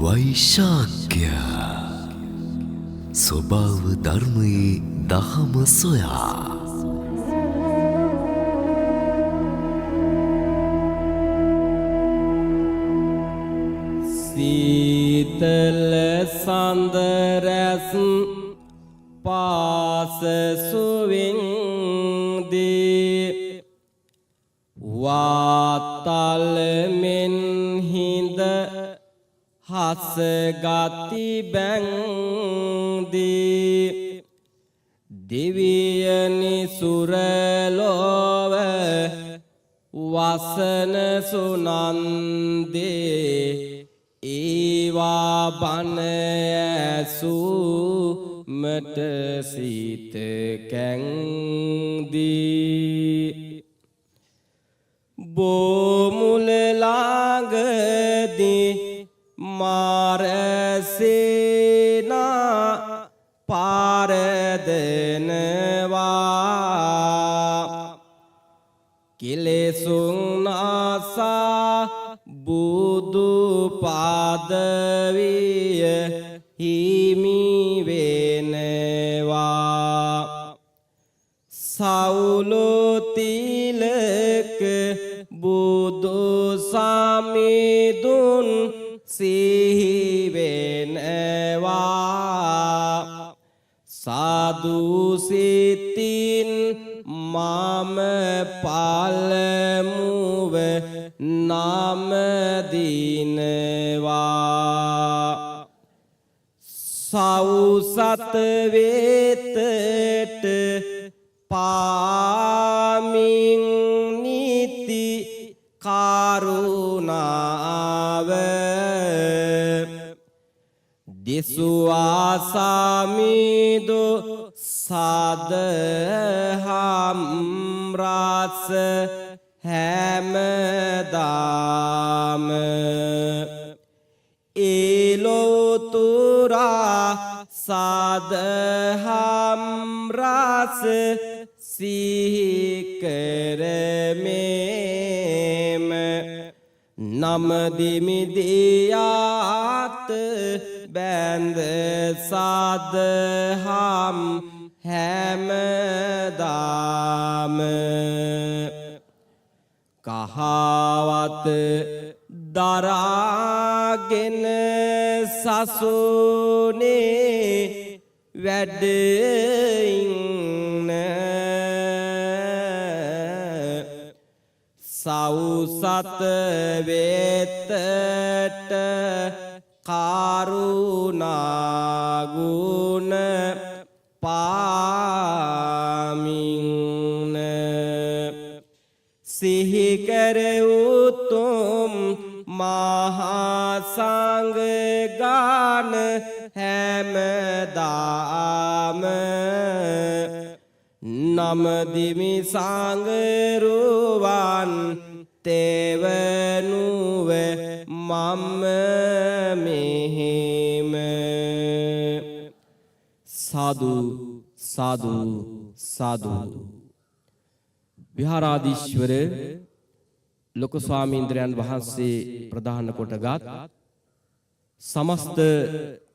වෛශාඛ්‍ය ස්වභාව ධර්මයේ දහම සොයා සීතල සඳ රැස් පාස සුවින් දී වාතල මෙන් හිඳ හස ගති බැංදී දිවියනි සුරලොව වසන සුනන්දේ ඒවා බණ ඇසූ මට සිත කැංදී බෝමුල ළඟදී මාරසේනා පාරදෙනවා කෙලෙසුන් නාසා බුදු පාදවිය හිමි වෙනවා සවුලු තිලක බුදු සමිඳුන් සිහි වෙනවා සාදු සිතින් මම පළමුව නම දිනවා සවුසත වෙතට පාමින් නිති කරුණාව දිසුවා සමිඳු සදහම් රස හැමදාම ඒලෝතුරා සදහම් රස සිහි කරමෙම නම දිමිදියාත බැඳ සදහම් හැමදාම කහවත දරාගෙන සසුනේ වැඩ ඉන්න සවුසත වෙතට කරුණා ගුණ පාමින්න සිහි කර උතුම් මහා සංඝ ගාන හැමදාම නම දිමි සංගරුවන් තෙවනුව මම මෙහෙම සාදු සාදු සාදු විහාරාධීශවර ලොකු ස්වාමීන්ද්‍රයන් වහන්සේ ප්‍රධාන කොටගත් සමස්ත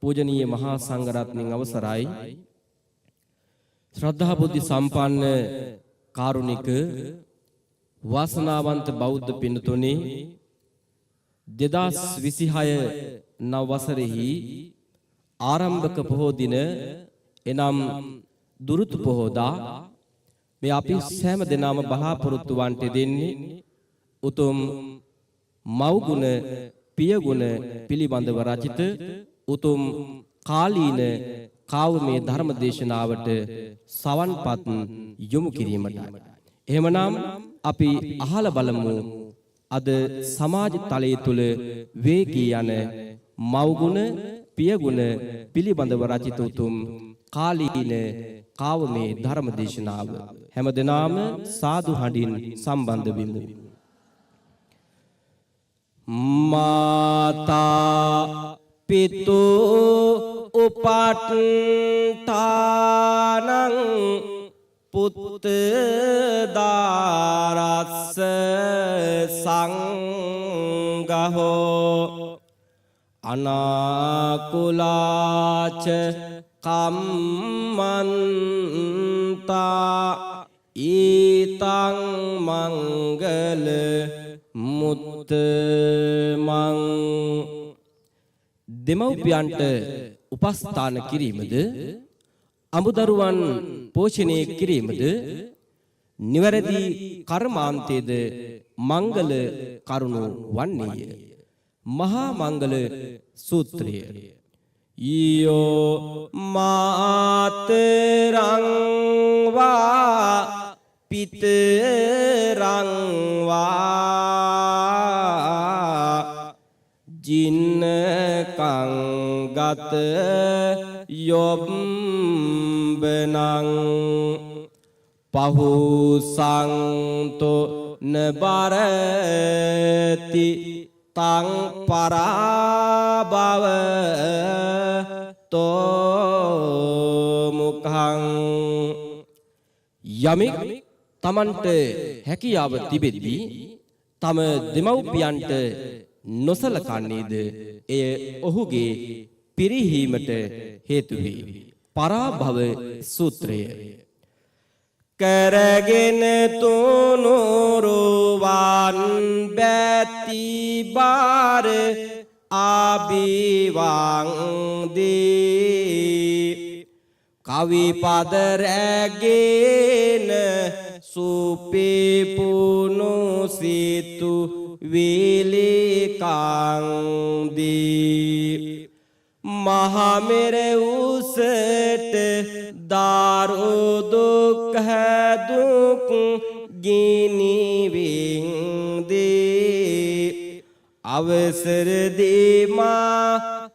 පූජනීය මහා සංඝරත්නයන් අවසරයි ශ්‍රද්ධා බුද්ධ සම්පන්න කාරුණික වාසනාවන්ත බෞද්ධ පින්තුනි 2026 නව වසරෙහි ආරම්භක පොහෝ දින එනම් දුරුතු පොහෝදා මේ අපි සෑම දිනම බලාපොරොත්තු වන්ට දෙන්නේ උතුම් මව්ගුණ පියගුණ පිළිබඳව රචිත උතුම් කාලීන කාවමේ ධර්ම දේශනාවට සවන්පත් යොමු කිරීමට. එහෙමනම් අපි අහලා බලමු අද සමාජ තලයේ තුල වේගී යන මව්ගුණ පියගුණ පිළිබඳව රචිත උතුම් කාලීන කාවමේ ධර්ම දේශනාව. හැමදෙනාම සාදු හඬින් සම්බන්ධ වෙමු. මාතා පිතු උපට්ඨානං පුත්ත දාරස්ස සංඝෝ අනාකුලාච කම්මන්තා ඊතං මංගල මුත්තමං. දෙමව්පියන්ට උපස්ථාන කිරීමද අමුදරුවන් පෝෂණය කිරීමද නිවැරදි කර්මාන්තයේද මංගල කරුණු වන්නේය. මහා මංගල සූත්‍රය. ඊයෝ මාතරං වා පිතරං වා ජින්නකං ගත යොබ්බනං පහුසන්තෝ නබරති තං පරාභව තෝ මුඛං. යමෙක් තමන්ට හැකියාව තිබෙද්දී තම දෙමව්පියන්ට නොසලකන්නේද එය ඔහුගේ පිරිහීමට හේතු වේ. පරාභව සූත්‍රය. කරගෙන තුනුරුවන් බැති බාර ආබිවංදී කවි පද රැගෙන සුපිපුනු සිතු විලිකංදී මහමෙර උසට දාරු දුක්ඛ දුක් ගිනිවින්දී අවසර දීමා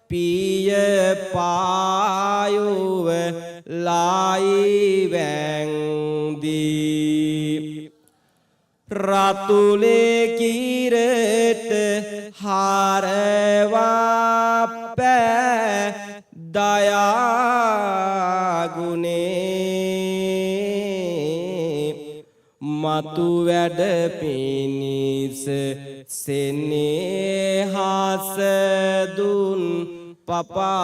පිය පායුව ලායි වැන්දී රතුලේ කිරට හරවා පෑ දයාගුණේ මතු වැඩ පිණිස සෙනෙහස දුන් පපාසෙනේ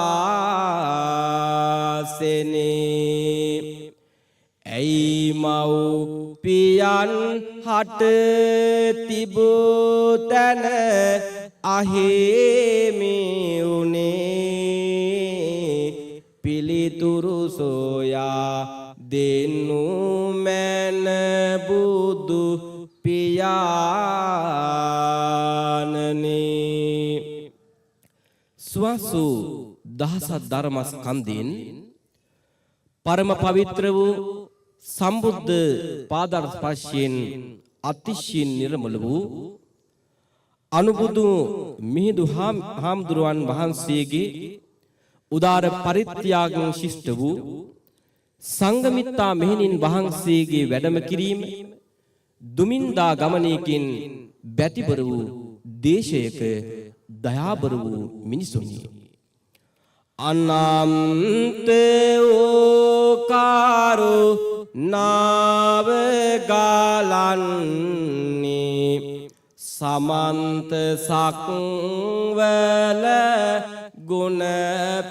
ඇයි මව් පියන් හට තිබූ තැන අහිමි උනේ පිළිතුරු සොයා දෙනු මැන බුදු පියාණනි. ස්වසු දහසක් ධර්මස්කන්ධයෙන් පරම පවිත්‍ර වූ සම්බුද්ධ පාදස්පර්ශයෙන් අතිශයින් නිර්මල වූ අනුබුදු මිහිඳු හාමුදුරුවන් වහන්සේගේ උදාර පරිත්‍යාගයෙන් ශිෂ්ට වූ සංඝමිත්තා මෙහෙණින් වහන්සේගේ වැඩම කිරීම දුමින්දා ගමනයකින් බැතිබර වූ දේශයක දයාබර වූ මිනිසුනි. අනන්ත ඕකාරු නාව ගලන්නේ සමන්ත සක්වල ගුණ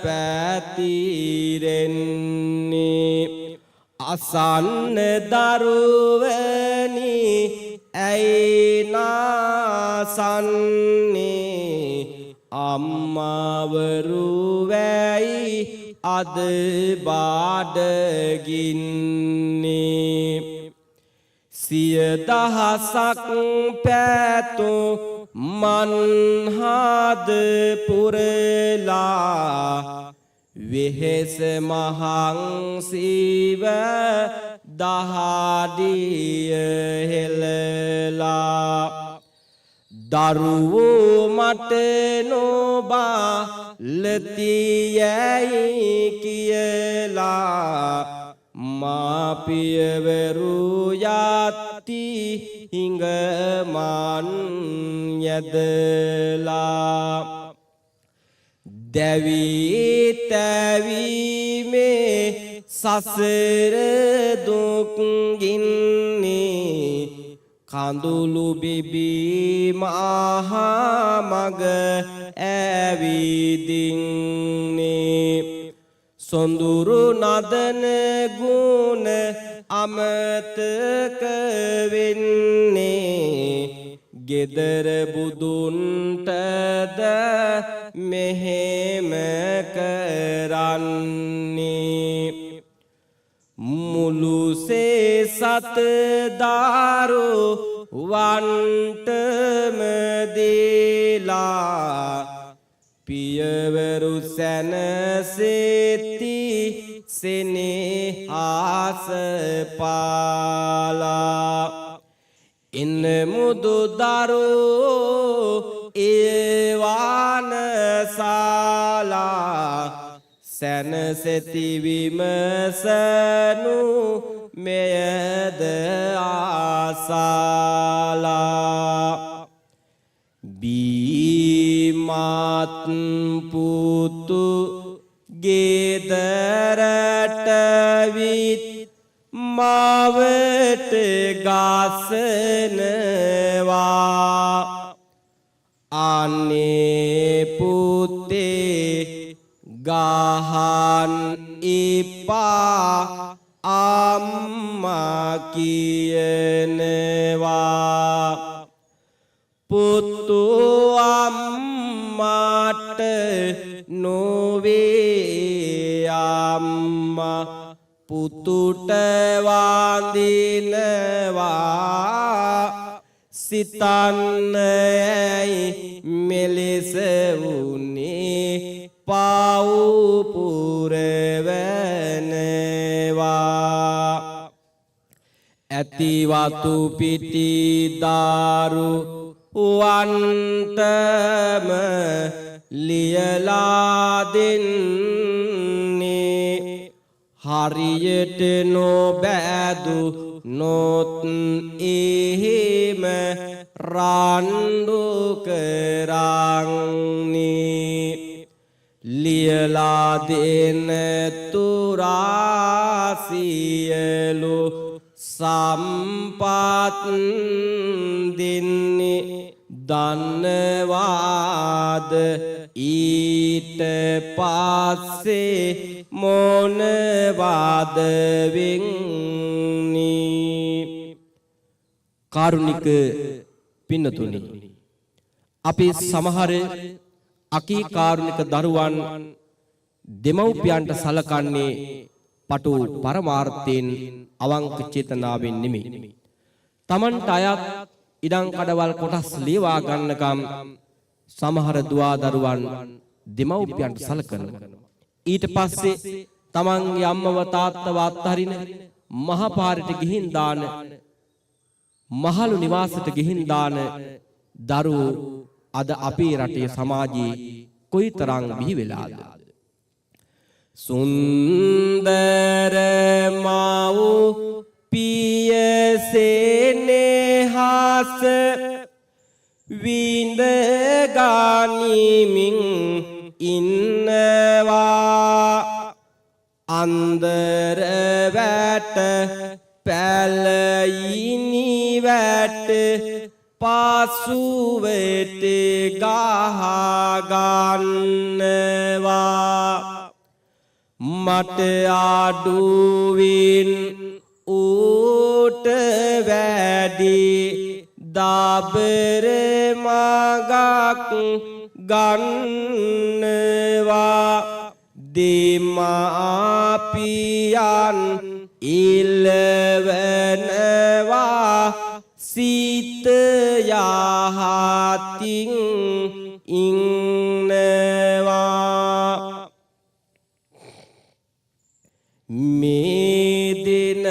පැතිරෙන්නේ අසන්න දරුවනි ඇයි නාසන්නේ අම්මවරු වැයි අද බාඩගින්නේ සිය දහසක් පැතු මන්හාද පුරලා වෙහෙස මහන්සිව දහඩිය හෙළලා දරුවෝ මට නොබා ලතියයි කියලා මාපියවරු යති හිඟමන් යදලා දැවී තැවීමේ සසර දුක් ගින්නේ කඳුළු බිබි මහා මග ඇවිදින්නේ සොඳුරු නදන ගුණ අමතක වෙන්නේ ගෙදර බුදුන්ටද මෙහෙම කරන්නේ මුළු සේසත දාරු වන්ටම දීලා පියවරු සැනසෙති සෙනෙහස පාලා ඉන්න මුදු දරෝ ඒවාන සාලා සැනසෙති විමසනු මෙයද ආසාලා බීමත් පුතු ගෙදරට විත් මාවට ගසනවා අනේ පුතේ ගහන් ඉපා අම්මා කියනවා පුතු අම්මාට නොවේ අම්මා පුතුට වඳිනවා සිතන්න ඇයි මෙලෙස වුනේ පව් පුරවනවා ඇති වතු පිටි දාරු වන්ටම ලියලා දෙන්නේ හරියට නොබෑදු නොත් එහෙම රණ්ඩු කරන්නේ ලියලා දෙන තුරාසියලු සම්පත් දෙන්නේ දන්නවාද ඊට පස්සේ මොනවාද වෙන්නේ කාරුණික පින්නතුනි අපි සමහර අකීකාරුණික දරුවන් දෙමව්පියන්ට සලකන්නේ පටු පරමාර්ථයෙන් අවංක චේතනාවෙන් නෙමෙයි තමන්ට අයත් ඉඩම් කඩවල් කොටස් ලියවා ගන්නකම් සමහර දුවා දරුවන් දෙමව්පියන්ට සලකනවා ඊට පස්සේ තමන්ගේ අම්මව තාත්තව අත්හරින මහපාරට ගිහින් දාන මහලු නිවාසයට ගිහින් දාන දරුවෝ අද අපේ රටේ සමාජයේ කොයිතරම් බිහි වෙලාද සුන්දර මව් පියසෙනෙහස විඳ ගනිමින් ඉන්නවා අන්දර වැට පැලයිනි වැට පාසුවට ගහ ගන්නවා මට අඩුවෙන් ඌට වැඩි දබර මගක් ගන්නවා දෙමාපියන් ඉල්ලවනවා සිත යහතින් ඉන්නවා මේ දිනවලම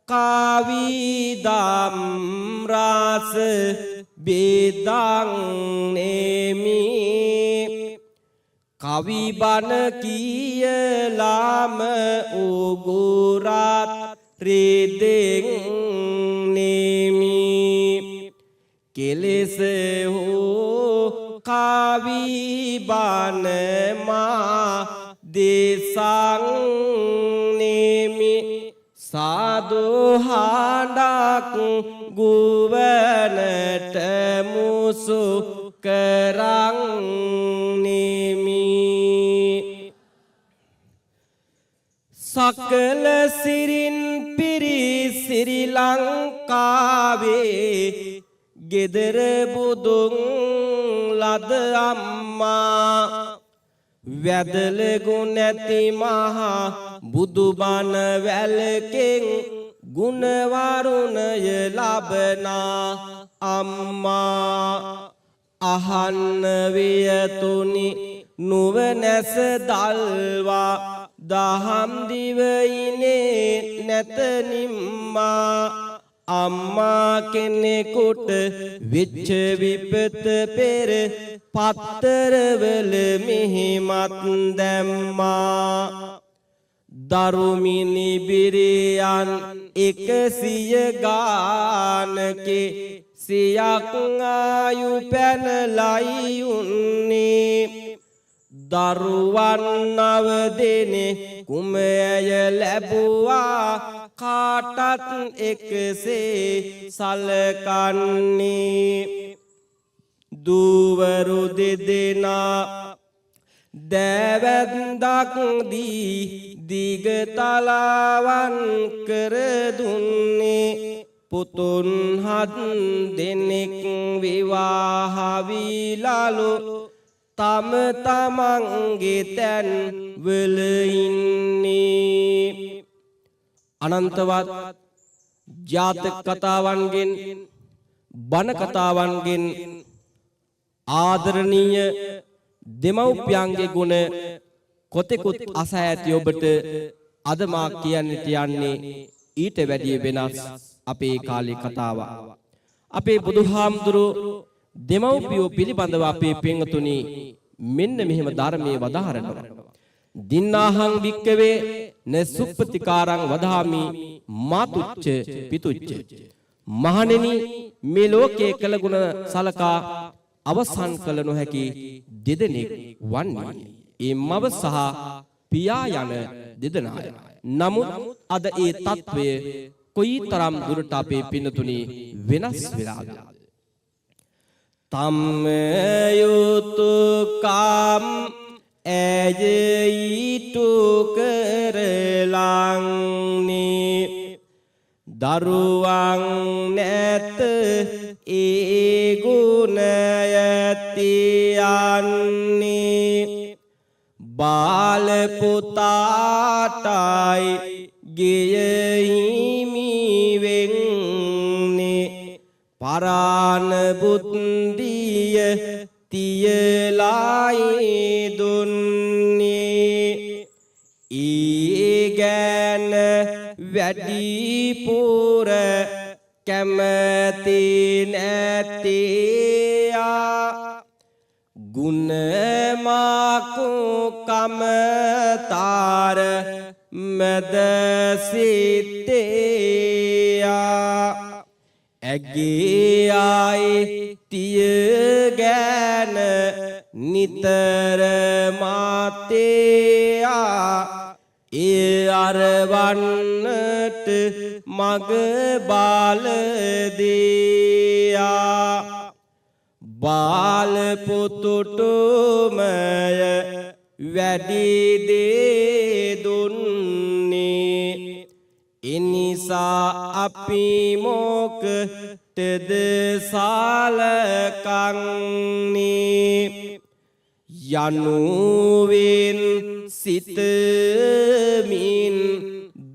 කවිදම් රස බෙදන් නෙමි කවි බණ කියලාම උගුරත් රිදෙන් නෙමි කෙලෙස හෝ කවි බණ මා දේසං නෙමි සාදු හඬක් ගුවනට මුසු කරන් නිමි සකල සිරින් පිරි ශ්‍රී ලංකාවේ ගෙදර බුදුන් ලද අම්මා වැදල ගුණ ඇති මහා බුදුබණ වැලකෙන් ගුණ වරුණය ලබනා අම්මා අහන්න වියතුනි නුවණැස දල්වා දහම් දිවයිනේ නැත නිම්මා අම්මා කෙනෙකුට විච්ච විපත පෙර පත්තරවල මෙහිමත් දැම්මා දරුමිනි බිරියන් 100 ගානකේ සියක් ආයු පැනලයි උන්නේ දරුවන් 9 දෙනෙක් කුමය ලැබුවා කාටත් එකසේ සලකන්නේ දූවරු දෙදෙනා දෑවැද්දක් දී දිගතලාවන් කර දුන්නේ පුතුන් 7 දෙනෙක් විවාහ විලාලු තම තමන්ගේ තැන් වල ඉන්නේ අනන්තවත් ජාතක කතාවන්ගෙන් බණ කතාවන්ගෙන් ආදරණීය දෙමව්පියන්ගේ ගුණ කොතෙකුත් අසා ඇති ඔබට අද මා කියන්නට යන්නේ ඊට වැඩිය වෙනස් අපේ කාලේ කතාවක් අපේ බුදුහාමුදුරු දෙමව්පියෝ පිළිබඳව අපේ පින්තුනි මෙන්න මෙහෙම ධර්මයේ වදාහරනවා දින්නාහං වික්කවේ නසුප්පතිකාරං වදාමි මාතුච්ච පිතුච්ච මහණෙනි මේ ලෝකයේ කළ ගුණ සලකා අවසන් කළ නොහැකි දෙදෙනෙක් වන්නේ ඒ මව සහ පියා යන දෙදෙනාය නමුත් අද ඒ తත්වය කොයිතරම් දුරට අපේ පින්තුනි වෙනස් වෙලාද තම් යුතුයකම් ඇජීතු කරලන්නේ දරුවන් නැත ඒ ගුණයති යන්නේ බාල පුතාටයි ගෙයහිමි වෙන්නේ පරාණ බුද්ධිය තියලායි දුන්නේ ඊගැන වැඩිපුර කැමති නැතියා ගුණමාකු කමතාර මද සිතේයා ඇගේ ආයි තිය ගැන නිතර මාතේයා ඒ අරවන්නට මග බාල දෙයා බාල පුතුටුමය වැඩි දේ දුන්නේ එනිසා අපි මොකටද සලකන්නේ යනුවෙන් සිතමින්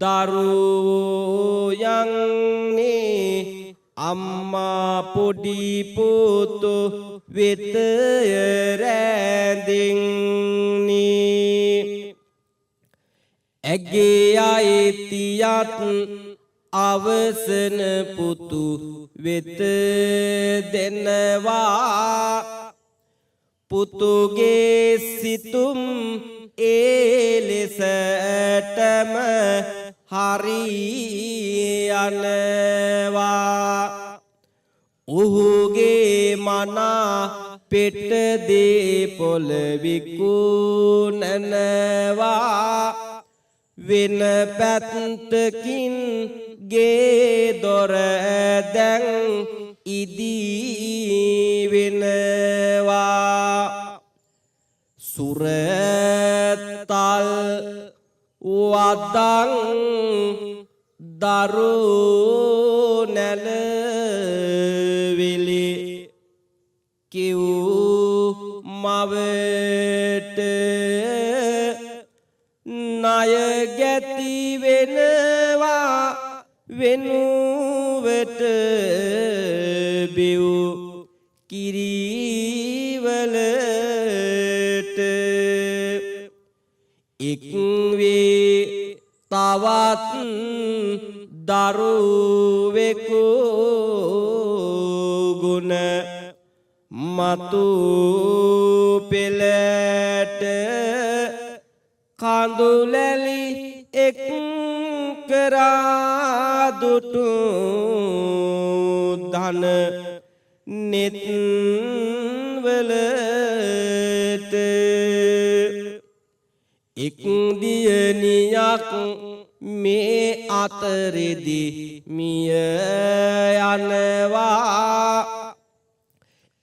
දරුවෝ යන්නේ අම්මා පොඩි පුතු වෙත රැඳෙන්නේ ඇගේ අයිතියත් අවසන පුතු වෙත දෙනවා පුතුගේ සිතුම් ඒ ලෙසටම හරියනවා ඔහුගේ මනා පෙට දීපොළ විකුණනවා වෙන පැත්තකින් ගේ දොර දැන් ඉදී වෙනවා සුරතල් වදං දරු නැලවිලි කිව් මවට ණය ගැති වෙනවා වෙනුවට බිව් කිරිවලට එක් වේ තවත් දරුවෙකු ගුණ මතු පෙළට කඳුලැලි එක් කරා දුටු ධන නෙත් වලට එක් දියණියක් මේ අතරෙදි මිය යනවා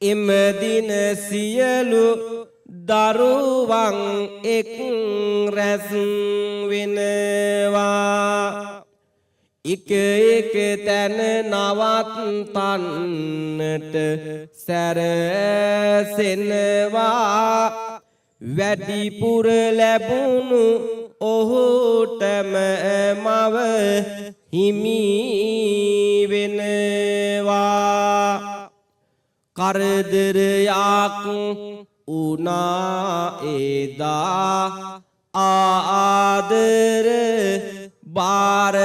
එම දින සියලු දරුවන් එක් රැස් වෙනවා එක එක තැන නවත්තන්නට සැරසෙනවා වැඩිපුර ලැබුණු ඔහුටම මව හිමි වෙනවා කරදරයක් උනා එදා ආදර බාර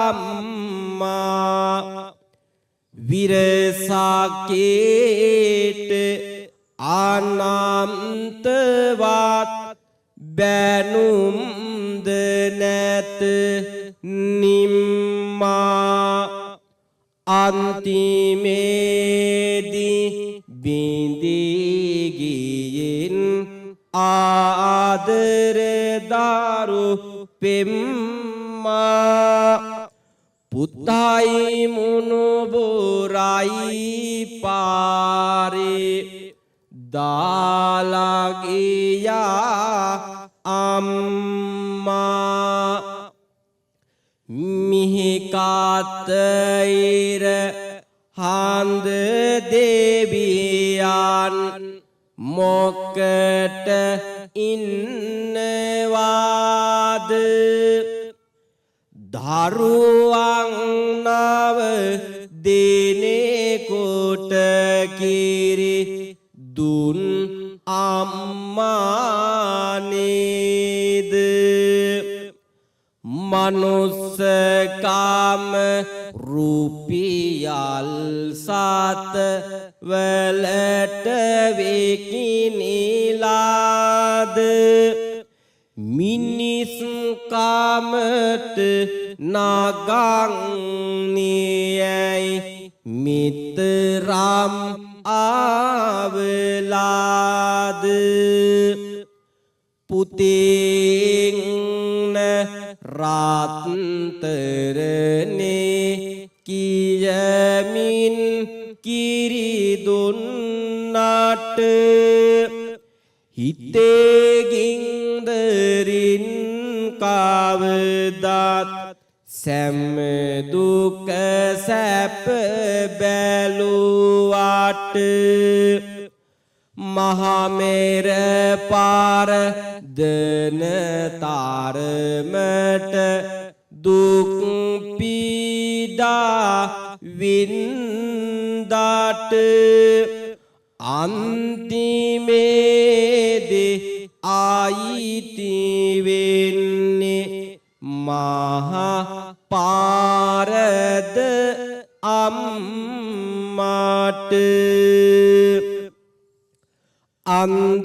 අම්මා විරසකේට අනන්තවත් බැනුම්ද නැත නිම්මා අන්තිමේදී බිඳී ගියින් ආදර දරු පෙම්මා පුතයි මුණුබුරයි පාරේ දාලා ගියා අම්මා මිහි කාතයිර හාන්ද දෙවියන් මොකට ඉන්නවාද දරුවන් නව දිනෙකට කිරි දුන් අම්මා නේද මනුස්සකම රුපියල් සත වලට විකිනිලාද මිනිස් කමට නගන්නේ මිතරම් ආවලාද පුතින් රාත්තරනේ කියමින් කිරි දුන්නට හිතේ ගින්දරින් කවදාත් සැම දුක සැප බැලුවාට මහමෙර පාර දන තරමට දුක් පීඩා වින්දාට අන්තිමේදී ආයිති වෙන්නේ මහා පාරද අම්මාට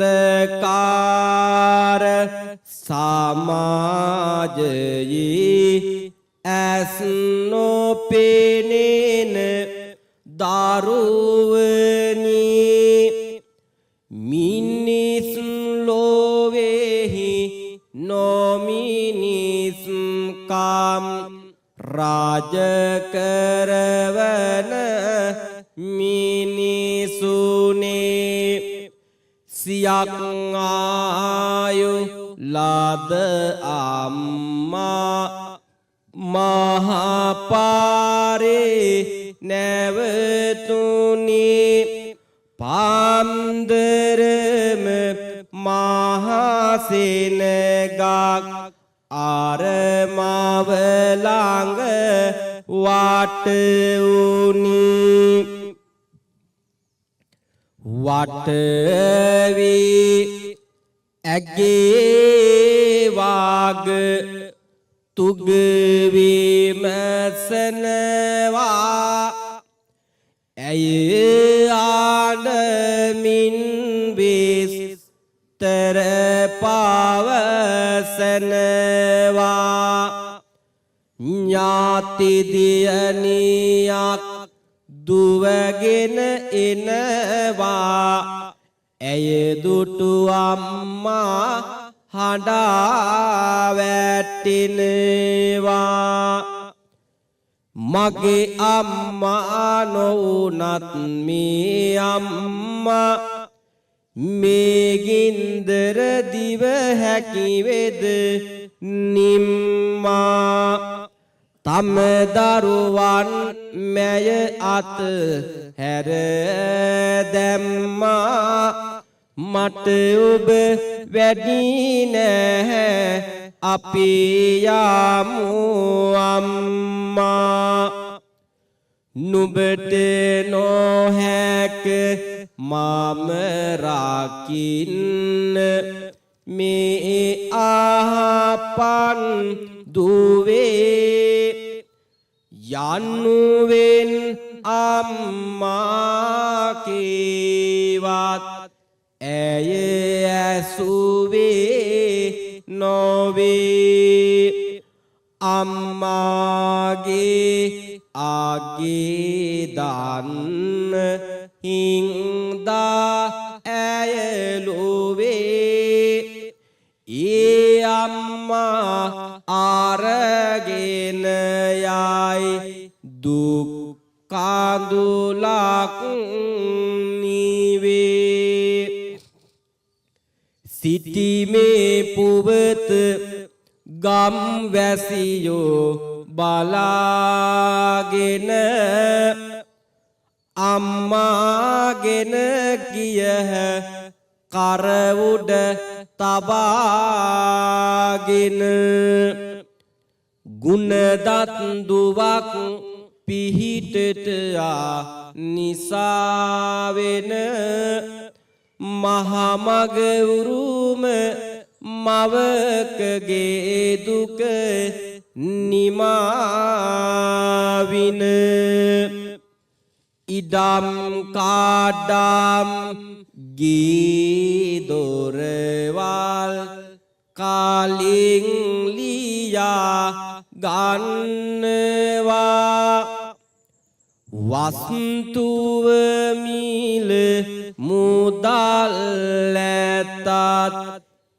අන්ධකාර සමාජයේ ඇස් නොපෙනෙන දරුවනි මිනිස් ලෝවෙහි නොමිනිස් කරවන මිනිසුනේ සියක් ආයු ලද අම්මා මහපාරේ නැවතුනි පාන්දරම මහසෙනගක් අරමව ළඟ වට වුනි වට වී ඇගේ වාග තුග විමසනවා ඇය ආඩමින් විස්තර පවසනවා ඥාති දියණියක් දුවගෙන එනවා ඇය දුටු අම්මා හඬා වැටෙනවා මගේ අම්මා නොවුනත් මේ අම්මා මේ ගින්දර දිව හැකි වෙද නිම්මා තම දරුවන් මැය අත හැර දැම්මා මට ඔබ වැඩි නැහැ අපි යමු අම්මා නුඹට නොහැක මම රකින්න මේ ආපන් දුවේ යන්නුවෙන් අම්මා කීවත් ඇය ඇසුවේ නොවේ අම්මාගේ ආගේ දන්න හින්දා ඇය ලොවේ ඒ අම්මා අරගෙන යයි දුක් කඳුලක් නිවේ සිටිමේ පුවත ගම් වැසියෝ බලාගෙන අම්මාගෙන ගියහ කරවුඩ තබාගෙන ගුණදත් දුවක් පිහිටට නිසාවෙන මහමග උරුම මවකගේ දුක නිමාවින ඉඩම් කාඩම් ගී දොරවල් කාලින් ලියා ගන්නවා වස්තුව මිල මුදල් ඇතත්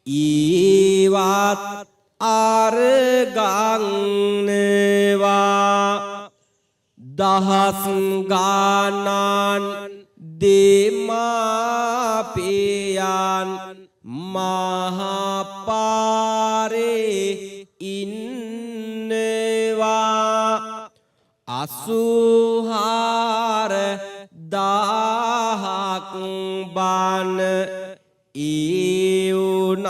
ඊවත් අරගන්නවා දහස් ගානන් දෙමාපියන් මහපාරේ ඉන්නවා අසුහාර දහක් බන ඊුණාට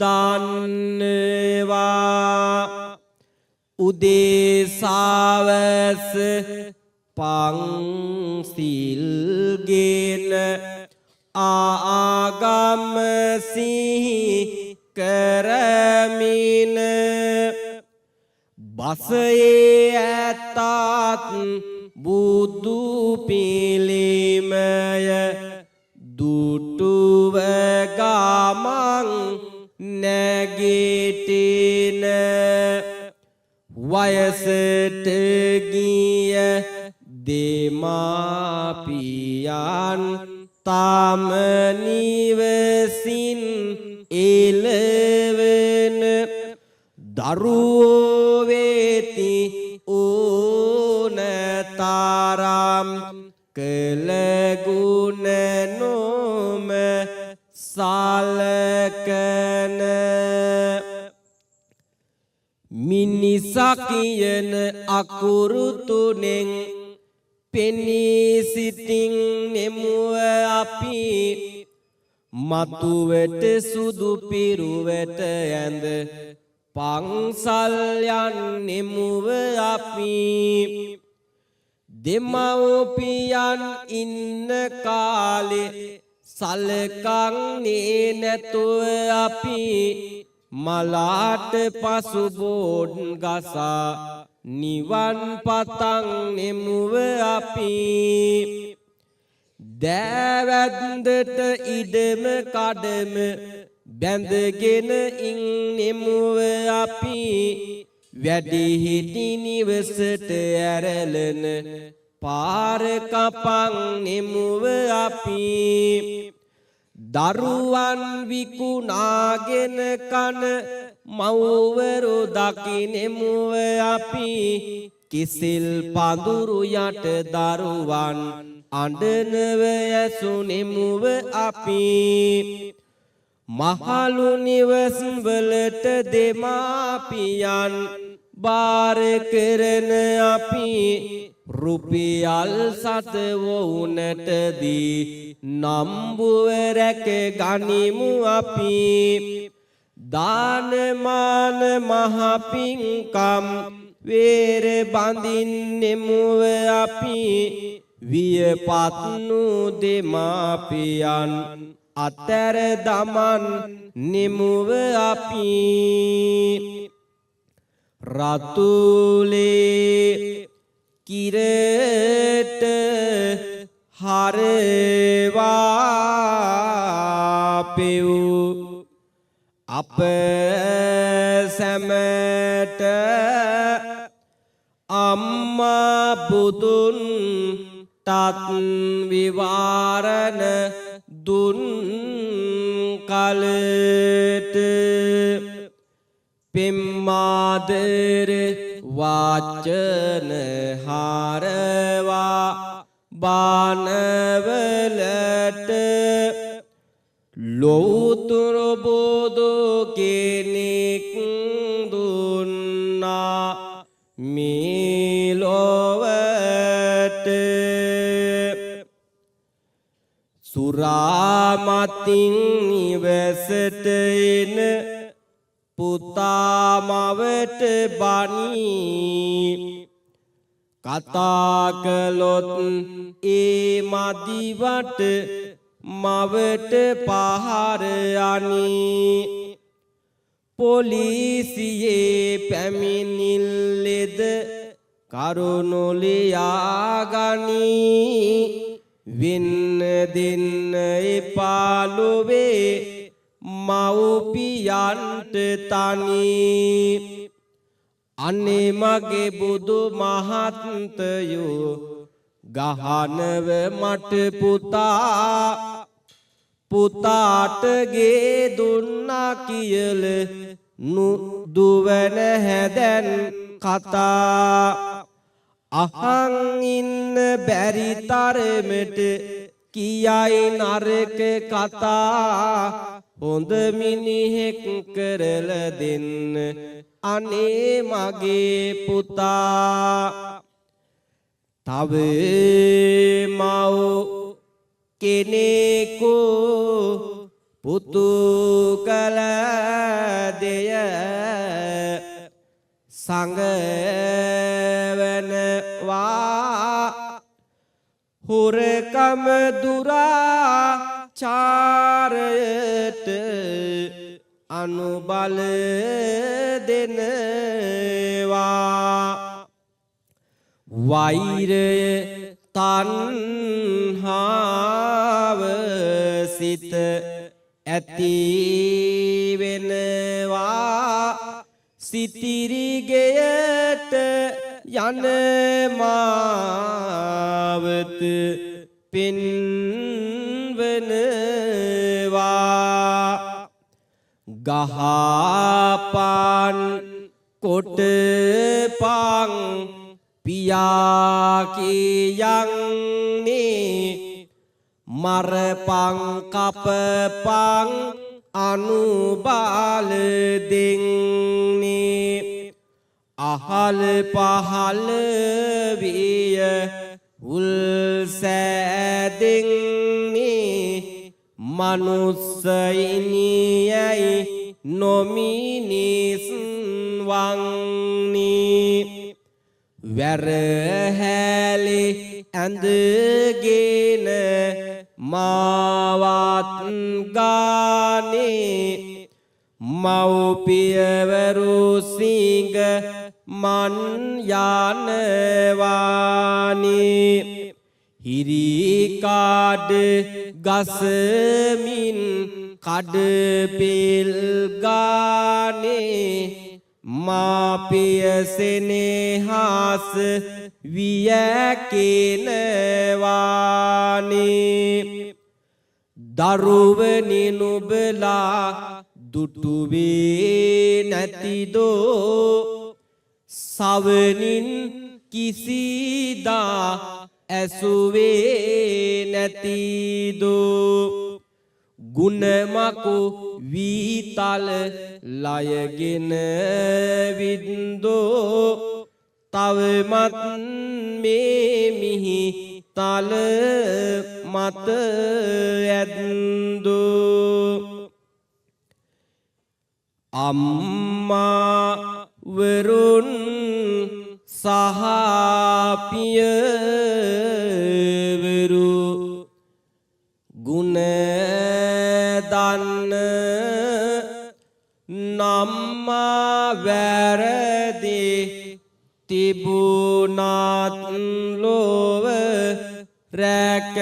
දන්නවා උදේ සවස පන්සිල්ගෙන ආගම සිහි කරමින බසයේ ඇතත් බුදු පිළිමය දුටුව ගමන් නැගිටින වයසට ගිය දෙමාපියන් තම නිවසින් එළවෙන දරුවෝ කළගුණ නොම සලකන මිනිසා කියන අකුරු තුනෙන් පෙනී සිටින් නෙමුව අපි මතුවට සුදු පිරුවට ඇඳ පන්සල් යන්නෙමුව අපි දෙමව්පියන් ඉන්න කාලේ සලකන්නේ නැතුව අපි මලාට පසු බෝඩ් ගසා නිවන් පතන් නෙමුව අපි දෑවැද්දට ඉඩම කඩම බැඳගෙන ඉන්නෙමුව අපි වැඩිහිටි නිවසට ඇරලන පාර කපන් නෙමුව අපි දරුවන් විකුණාගෙන කන මව්වරු දකිනෙමුව අපි කිසිල් පඳුරු යට දරුවන් අඬනව ඇසුනෙමුව අපි මහලු නිවස් වලට දෙමාපියන් බාර කරන අපි රුපියල් සතවුනට දී නම්බුව රැක ගනිමු අපි දානමාන මහ පිංකම් වේර බඳින්නෙමුව අපි වියපත්නු දෙමාපියන් අතර දමන් නෙමුව අපි රතුලේ කිරට හරවා පෙව් අප සැමට අම්මා බුදුන් තත් විවාරණ දුන් කලට පෙම්මාදර වාචන හරවා බානවලට ලෝතුර බෝධෝ කෙනෙක් දුන්නා මේ ලොවට සුරාමතින් නිවසට එන පුතාමවට බනී කතා කළොත් ඒ මදිවට මවට පහර අනී පොලිසියේ පැමිණිල්ලෙද කරුණු ලියාගනී වෙන්න දෙන්න එපාලුවේ මව්පියන්ට තනී අනේ මගේ බුදු මහත්තයෝ ගහනව මට පුතා පුතාට ගේ දුන්නා කියල දුවන හැදැන් කතා අහන් ඉන්න බැරි තරමට කියයි නරක කතා හොඳ මිනිහෙක් කරල දෙන්න අනේ මගේ පුතා තව මව් කෙනෙකු පුතු කල දෙය සංගවනවා හුරකම දුරාචාරයට අනුබල දෙනවා වෛරය තණ්හාව සිත ඇති වෙනවා සිතිරිගෙයට යන මාවත පෙන්වනවා ගහපාන් කොටපන් පියා කියන්නේ මරපං කපපං අනුබාල දෙන්නේ අහල පහල විය උල් සෑදෙන්නේ මනුස්සයිනියයි නොමිනිස් වන්නේ වැරහැලි ඇඳගෙන මාවත් ගානේ මව්පියවරු සිංග මන් යනවානේ හිරිකාඩ ගසමින් කඩපිල් ගානේ මාපිය සෙනෙහස වියකිනවානේ දරුවනි නුඹලා දුටුවේ නැතිදෝ සවනින් කිසිදා ඇසුවේ නැතිදෝ ගුණමකු වීතල ලයගෙන වින්දෝ තවමත් මේ මිහි තල මත ඇද්දෝ අම්මා වරුන් සහපියවරු ගුණ දන්න නම්මා වැරදි තිබුණත් ලොව රැක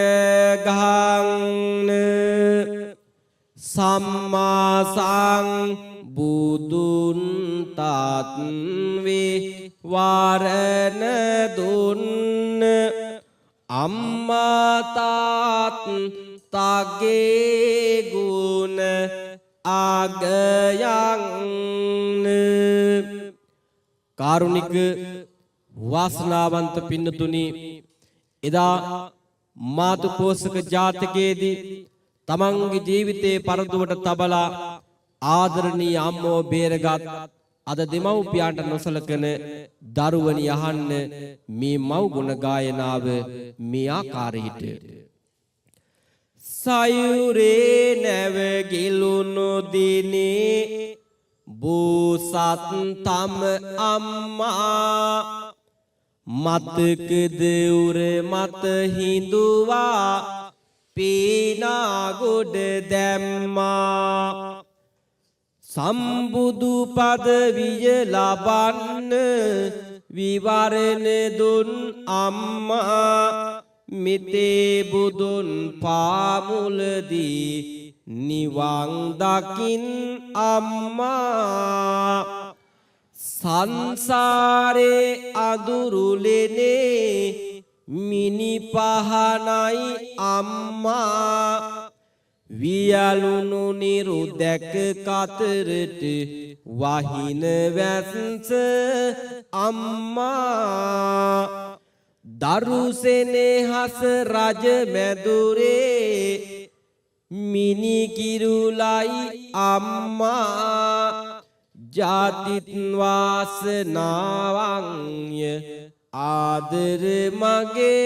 ගන්න සම්මා සම්බුදුන් තාත් වේ වරණ දුන්න අම්මා තාත් තගේ ගුණ අගයන් කාරුණික වාසනාවන්ත පින්නතුනි එදා මාතු පෝෂක ජාතකයේදී තමන්ගේ ජීවිතේ පරදුවට තබලා ආදරණීය අම්මෝ බේරගත් අද දෙමව්පියන්ට නොසලකන දරුවනි අහන්න මේ මව් ගුණ ගායනාව මේ ආකාරයට සයුරේ නැවගිලුණු දිනේ බෝසත් තම අම්මා මතකද උර මත හිඳුවා පීනා ගොඩ දැම්මා සම්බුදු පදවිය ලබන්න විවරණ දුන් අම්මා මිතේ බුදුන් පාමුලදී නිවන් දකින් අම්මා සංසාරේ අඳුරුලෙනේ මිනි පහනයි අම්මා වියලුණු නිරුදැක කතරට වහින වැස්ස අම්මා දරුසෙනෙහස රජ මැදුරේ මිනි කිරුලයි අම්මා ජාතිත් වාසනාවන්ය ආදර මගේ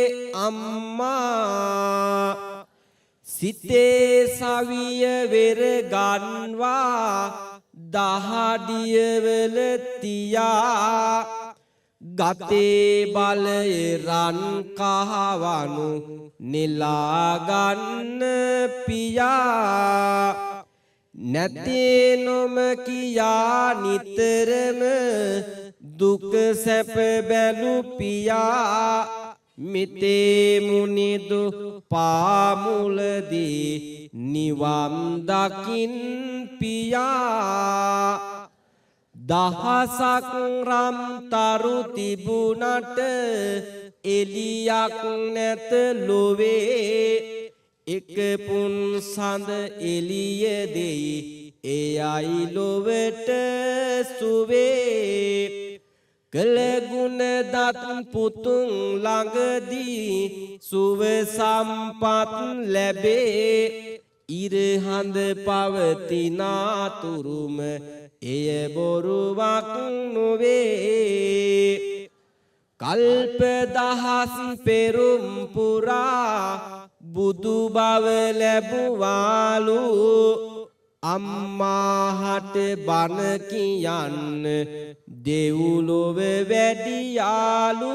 අම්මා සිතේ සවිය වෙර ගන්වා දහඩියවල තියා ගතේ බලය රන් කහවනු නෙලාගන්න පියා නැතේ නොම කියා නිතරම දුක සැප බැලු පියා මිතේ මුනිදු පාමුලදී නිවන් දකින් පියා දහසක් රම් තරු තිබුණට එලියක් නැත ලොවේ එක පුන් සඳ එලිය දෙයි එයයි ලොවට සුවේ කළගුණ දත් පුතුන් ළඟදී සුව සම්පත් ලැබේ ඉරහඳ පවතිනාතුරුම එය බොරුවක් නොවේ කල්ප දහස් පෙරුම් පුරා බුදු බව ලැබුවාලු අම්මාහට බණ කියන්න දෙව්ලොව වැඩියාලු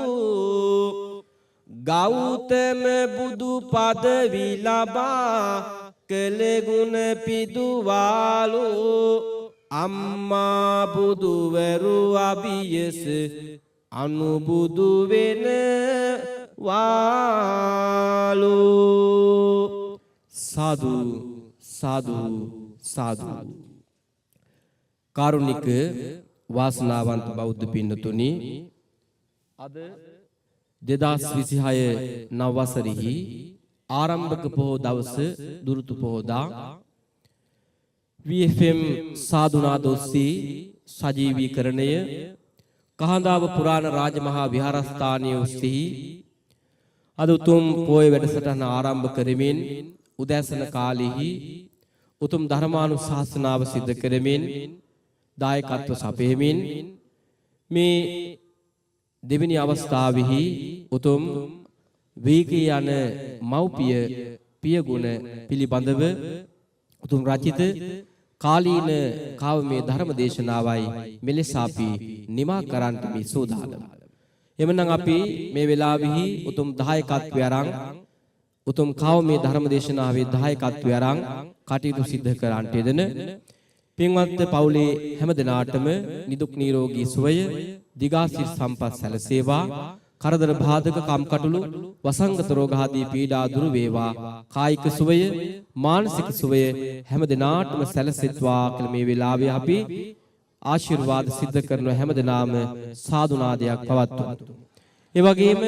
ගෞතම බුදු පදවි ලබා කළගුණ පිදුවාලු අම්මා බුදුවරු අභියස අනුබුදු වෙන වාලු සාදු සාදු සාදු කාරුණික වාසනාවන්ත බෞද්ධ පින්නතුනි අද 2026 නව වසරෙහි ආරම්භක පොහොය දවස දුරුතු පොහොදා VFM සාදුනාද ඔස්සේ සජීවීකරණය කහඳාව පුරාණ රාජමහා විහාරස්ථානයේ ඔස්සේ අද උතුම් පොය වැඩසටහන ආරම්භ කරමින් උදෑසන කාලෙහි උතුම් ධර්මානුශාසනාව සිදු කරමින් දායකත්ව සපයමින් මේ දෙවෙනි අවස්ථාවෙහි උතුම් වීකී යන මව්පිය පියගුණ පිළිබඳව උතුම් රචිත කාලීන කාවමේ ධර්ම දේශනාවයි මෙලෙස අපි නිමා කරන්නට මේ සූදානම්. එමනම් අපි මේ වෙලාවෙහි උතුම් දායකත්වය අරන් උතුම් කාවමේ ධර්ම දේශනාවේ දායකත්වය අරන් කටයුතු සිදු කරන්නට යෙදෙන පින්වත් පවුලේ හැම දිනාටම නිදුක් නිරෝගී සුවය දිගාසිරි සම්පත් සැලසේවා කරදර බාධක කම්කටොළු වසංගත රෝග ආදී පීඩා දුරු වේවා කායික සුවය මානසික සුවය හැම දිනාටම සැලසෙත්වා කියලා මේ වෙලාවේ අපි ආශිර්වාද සිද්ධ කරන හැම දිනාම සාදුනාදයක් පවත්වමු. ඒ වගේම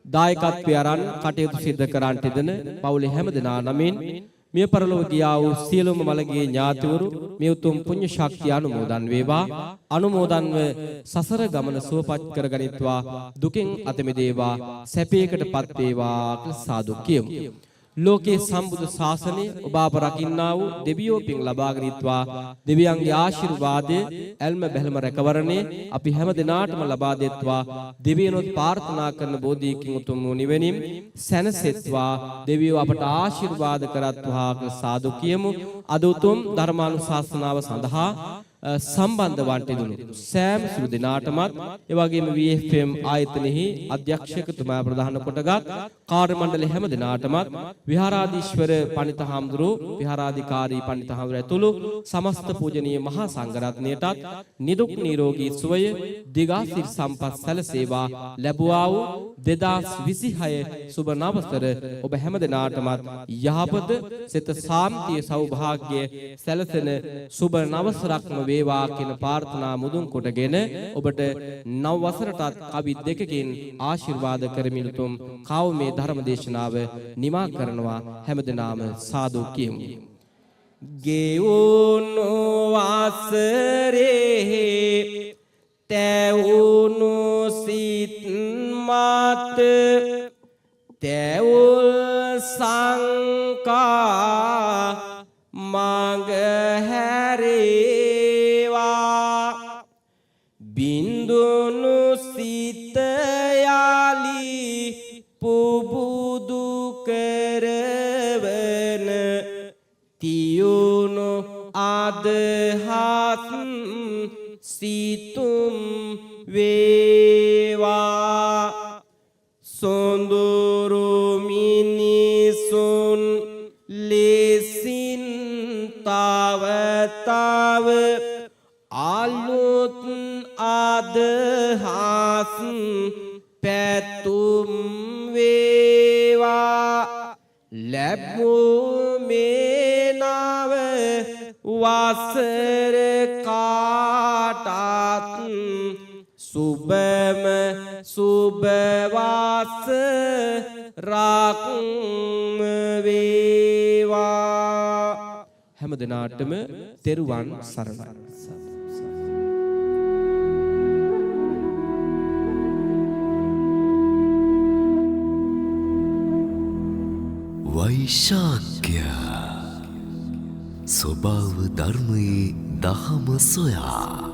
දායකත්වය අරන් කටයුතු සිදු කරන්නට දෙන පවුලේ හැම දිනා නමින් මිය පරලොව ගියා වූ සියලුම මළගිය ඥාතිවරු මේ උතුම් පුණ්‍ය ශක්තිය අනුමෝදන් වේවා අනුමෝදන්ව සසර ගමන සුවපත් කරගනිත්වා දුකින් අත මිදේවා සැපයකටපත් වේවා කියලා සාදු කියමු. ලෝකේ සම්බුදු ශාසනය ඔබ අප රකින්නා වූ දෙවියෝ පින් ලබාගෙන ඉත්වා දෙවියන්ගේ ආශිර්වාදය ඇල්ම බැල්ම රැකවරණේ අපි හැම දිනාටම ලබා දෙත්වා දෙවියනොත් ප්‍රාර්ථනා කරන බෝධියකින් උතුම් වූ නිවෙනින් සැනසෙත්වා දෙවියෝ අපට ආශිර්වාද කරත්වා කියලා සාදු කියමු. අද උතුම් ධර්මානුශාසනාව සඳහා සම්බන්ධ වන්ට දුණු සෑම සිළු දිනාටමත් ඒ වගේම VFM ආයතනෙහි අධ්‍යක්ෂකතුමා ප්‍රධාන කොටගත් කාර්ය මණ්ඩල හැම දිනාටමත් විහාරාධීශවර පණිත හාමුදුරුවෝ විහාරාධිකාරී පණිත හාමුදුරුවෝ ඇතුළු සමස්ත පූජනීය මහා සංඝරත්නයටත් නිදුක් නිරෝගී සුවය දිගාසිරි සම්පත් සැලසේවා ලැබුවා වූ 2026 සුබ නවසර ඔබ හැම දිනාටමත් යහපත සිත සාන්තිය සෞභාග්‍ය සැලසෙන සුබ නවසරක්ම වේවා කියන ප්‍රාර්ථනා මුදුන් කොටගෙන ඔබට නව වසරටත් කවි දෙකකින් ආශිර්වාද කරමින් උතුම් කාවමේ ධර්ම දේශනාව නිමා කරනවා හැමදෙනාම සාදු කියමු. ගෙවුණු වසරේ තැවුණු සිත් මත තැවුල් සංකා මඟ හැරේවා බින්දුනු සිත යාලි පුබුදු කරවන තියුණු අදහස් සිතුම් වේවා සොඳුරු මිනිසුන් ලෙසින් තව තව අලුත් අදහස් පැතුම් වේවා ලැබූ මේ නව වසර කාටත් සුබම සුබ වසරක් වේවා හැම දිනාටම තෙරුවන් සරණයි. ශාක්‍ය ස්වභාව ධර්මයේ දහම සොයා